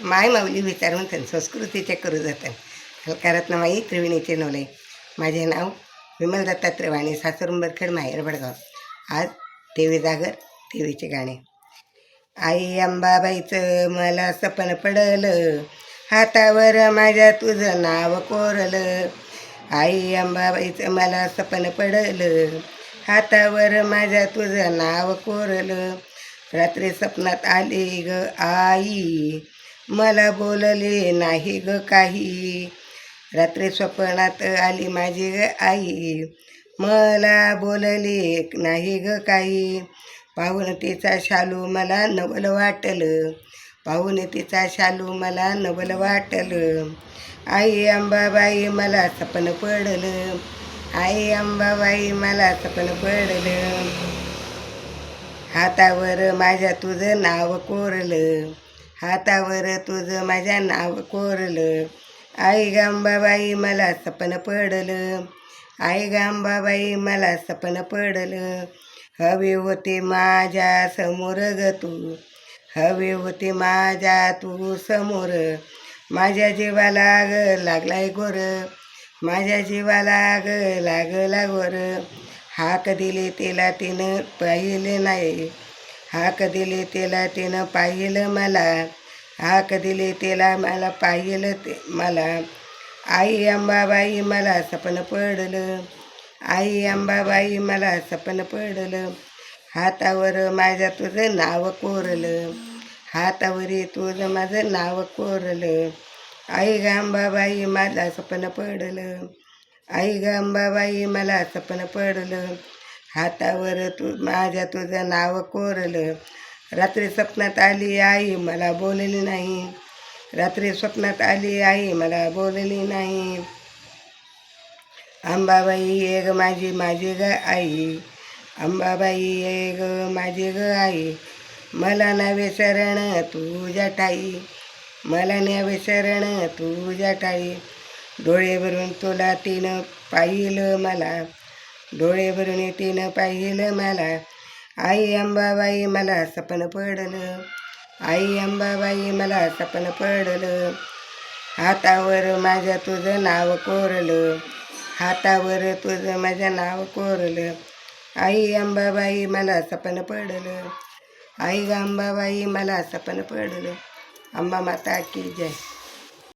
माय माऊली विचारून संस्कृतीचे करू जातात हलकारत्न माई त्रिवेणीचे नवले. माझे नाव विमल दत्तात्रय वाणी, सासुरंबरखेड, माहेर बडगाव. आज देवी जागर, देवीचे गाणे. आई अंबाबाईचं मला सपन पडलं, हातावर माझ्या तुझं नाव कोरलं. आई अंबाबाईचं मला सपन पडलं, हातावर माझ्या तुझं नाव कोरलं. रात्री स्वप्नात आली ग आई, मला बोलले नाही ग काही. रात्री स्वप्नात आली माझी ग आई, मला बोलले नाही ग काही. पाहून तिचा शालू मला नवल वाटलं, पाहून तिचा शालू मला नवल वाटलं. आई अंबाबाई मला सपन पडलं, आई अंबाबाई मला सपन पडलं. हातावर माझ्या तुझं नाव कोरलं, हातावर तुझं माझ्या नाव कोरलं. आई अंबाबाई मला सपन पडलं, आई अंबाबाई मला सपन पडलं. हवे होते माझ्या समोर ग तू, हवे होते माझ्या तू समोर. माझ्या जीवाला ग लागलाय गोर, माझ्या जीवाला ग लागला गोर. हाक दिली तिला तिनं पाहिलं नाही, हाक दिली तिला तिनं पाहिलं मला, हाक दिली तिला मला पाहिलं ते मला. आई अंबाबाई मला सपन पडलं, आई अंबाबाई मला सपन पडलं. हातावर माझ्या तुझं नाव कोरलं, हातावरी तुझं माझं नाव कोरलं. आई अंबाबाई मला सपन पडलं, आई अंबाबाई मला सपन पडलं. हातावर माझ्या तुझं नाव कोरलं. रात्री स्वप्नात आली आई, मला बोलली नाही, रात्री स्वप्नात आली आई, मला बोलली नाही. अंबाबाई ये ग माझी, माझी ग आई, अंबाबाई ये ग माझी ग आई. मला नवे शरण तुझ्या ठाई, मला नवे शरण तुझ्या ठाई. डोळे भरून तुला तिनं पाहिलं मला, डोळे भरून तिनं पाहिलं मला. आई अंबाबाई मला सपन पडलं, आई अंबाबाई मला सपन पडलं. हातावर माझ्या तुझं नाव कोरलं, हातावर तुझं माझं नाव कोरलं. आई अंबाबाई मला सपन पडलं, आई अंबाबाई मला सपन पडलं. अंबा माता की जय.